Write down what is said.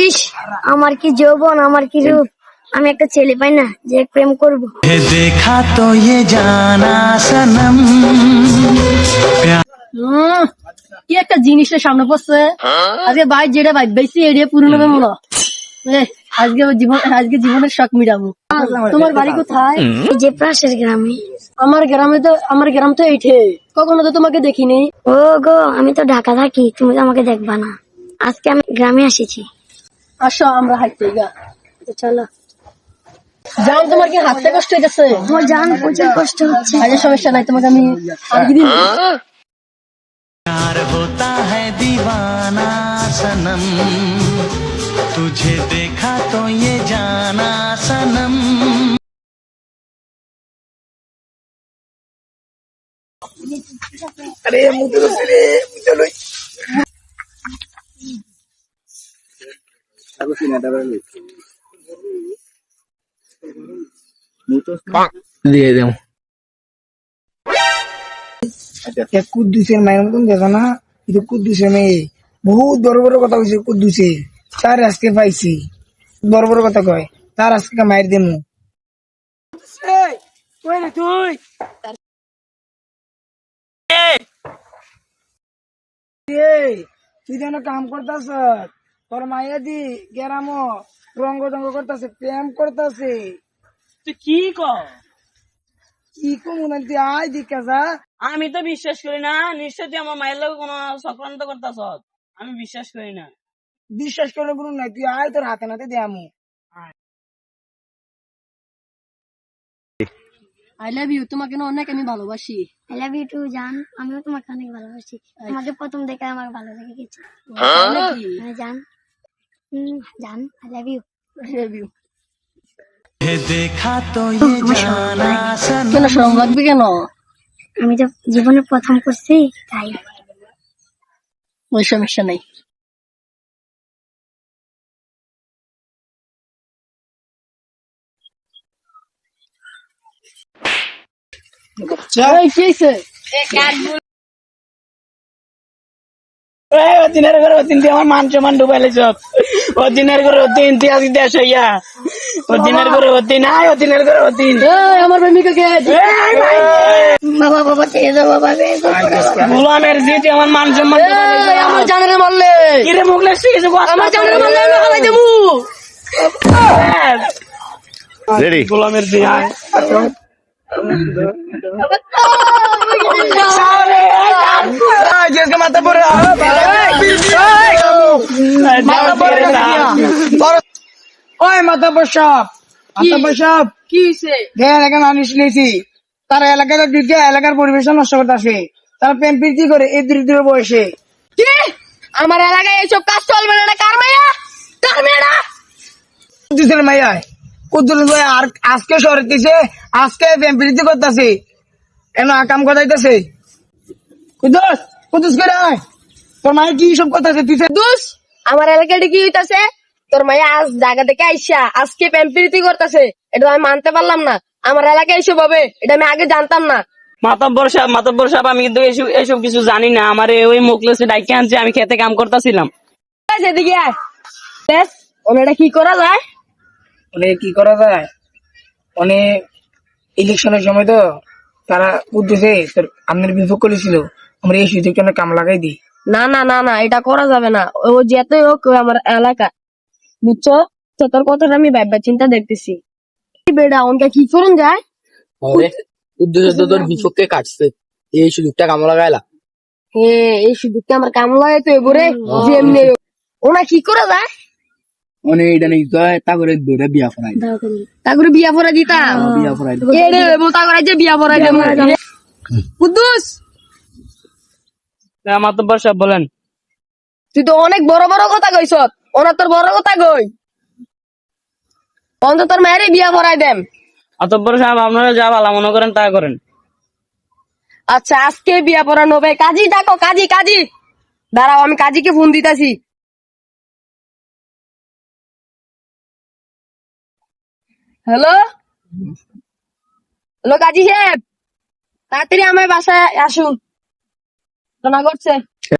ইস, আমার কি যৌবন, আমার কি রূপ, আমি একটা ছেলে পাই না যে প্রেম করব। देखा तो ये जाना सनम কি একটা জিনিসের সামনে পড়ছে আজকে ভাই যেটা ভাই বেশি এরিয়া পূরণ হবে মনে হয়। আজকে জীবনের শখ মিটাবো। তোমার বাড়ি কোথায়? এই যে পাশের গ্রামে। আমার গ্রাম তো এইঠে, কখনো তো তোমাকে দেখিনি। ও গো, আমি তো ঢাকা থাকি, তুমি তো আমাকে দেখবা না। আজকে আমি গ্রামে এসেছি। আসো আমরা হাঁটতে গা। চলো যাও, তোমার কি হাঁটতে কষ্ট হইতেছে? আমার জান প্রচুর কষ্ট হচ্ছে। আরে সমস্যা নাই, তোমাকে আমি আর কি দিই। प्यार होता है दीवाना सनम तुझे देखा तो ये जाना सनम अरे मुझे तो सिरे चलो aku sini ada berapa mutus দিয়ে দাও কুদ্দুসের মায়ের মতন দেখো না, এটা কুদ্দুসের মেয়ে বহুত বড় বড় কথা কইছে। কুদ্দুসে তার আজকে পাইছি, বড় বড় কথা কয়, তার আজকে মায়ের দেমু। তুই যেন কাম করতেছ, তোর মাইয়া দি গেরাম রঙ্গ টঙ্গ করতেছে, প্রেম করতেছে। তুই কি কর? কি কমু না, তুই আয় দিকা যা। আমি তো বিশ্বাস করি না, নিশ্চয় তুই আমার মায়ের লোক কোনো চক্রান্ত করতেছ। আমি বিশ্বাস করি না। বিশ্বাস করে বলুন না, তুই আয়, তোর হাতে নাতে দেয়ামু। আই লাভ ইউ, তোমাকে না অনেক আমি ভালোবাসি। আই লাভ ইউ টু জান, আমিও তোমাকে অনেক ভালোবাসি। তোমাকে প্রথম দেখে আমার ভালো লেগে গেছে। হ্যাঁ জান, জান আই লাভ ইউ। देखा तो ये जाना सनम কেন শরম লাগবে কেন? আমি তো জীবনে প্রথম করছি তাই। ওই সমস্যা নাই। এই, কি হইছে? অদিনের করে অদিন তুই আমার মান সম্মান ডুবাইলে সব। অদিনের করে অদিন তুই আজকে দেশ হইয়া। অদিনের করে অদিন আয়, অদিনের করে অদিন। এই, আমার প্রেমিকাকে বাবা বাবা ছেড়ে দাও বাবা। গোলামের যে তুই আমার মান সম্মান এই, আমার জানারে মারলে, কিরে মুখ লাগছে কিছু আমার জানারে মারলে আমি হালাই দেবো। रेडी গোলামের যে আয় আজকে মাথা পড়ে ওই মাথা বসাব, মাথা বসাব। কি হইছে? যে এলাকা আনিস নিয়েছি, তারা এলাকাটা ঢুকে এলাকার পরিবেশ নষ্ট করতেছে। তারা প্রেম প্রীতি করে এই দরিদ্র বয়সে। কি? আমার এলাকায় এইসব কাজ চলবে না। কার মাইয়া? কার মেয়েরা? কুদ্দুসের মাইয়ায়, কুদ্দুস ভাই আর আজকে শহরে দিছে, আজকে প্রেম প্রীতি করতেছে, এন আকাম কথাইতেছে। কুদ্দুস, কুদ্দুস করে আয়, তোর মায়ের কি সব কথা আছে তুই? দুস, আমার এলাকায় কি হইতাছে? তোর মাইয়া আজ জায়গা থেকে আইসা আজকে প্রেমপ্রীতি করতেছে, এটা আমি মানতে পারলাম না। আমার এলাকায় এসব হবে, এটা আমি আগে জানতাম না। মাতব্বর সাহেব, আমি কিন্তু এসব কিছু জানি না। আমার ওই মুখলেসে ডাইকে আনছে, আমি খেতে কাম করতেছিলাম। সেদিকে আয়, বেশ ওটা কি করা যায়? অনেক কি করা যায়, অনেক ইলেকশনের সময় তো তারা কুদ্দুসে তোর আমাদের বিপক্ষ করেছিল, আমরা এই সুযোগটা অনেক কাম লাগাই দিই। না না না না, এটা করা যাবে না। ও যেতে হোক ও আমার এলাকা, বুঝছো? তো তোর কথাটা আমি ভাববা চিন্তা দেখতেছি। বেড়া অনকা কি করুন যায়? উদ্দেশ্য তোর বিপক্ষে কাটছে, এই সুযোগটা কামো লাগাইলা। হ্যাঁ, এই সুযোগটা আমার কাম লাগে তো এবারে যেমনি হোক। ওনা কি করা যায়? মানে এটা নেই তা করে ধরে বিয়া করাই, তারপরে বিয়া পড়া দিতাম। বিয়া করাই এরে বলতা করে যে বিয়া পড়াই দেব। কুদ্দুস, মাতব্বর সাহেব বলেন। তুই তো অনেক বড় বড় কথা কইছ, ওনা তোর বড় কথা কই। অন্তত তোর মায়েরই বিয়া পড়াই দেম। মাতব্বর সাহেব, আপনারা যা ভালো মনে করেন তা করেন। আচ্ছা, আজকে বিয়া পড়ানো হবে। কাজী ডাকো, কাজী কাজী। দাঁড়াও, আমি কাজীকে ফোন দিতাছি। হ্যালো হ্যালো, কাজী সাহেব, তাড়াতাড়ি আমার বাসায় আসুন। ঘটনা ঘটছে।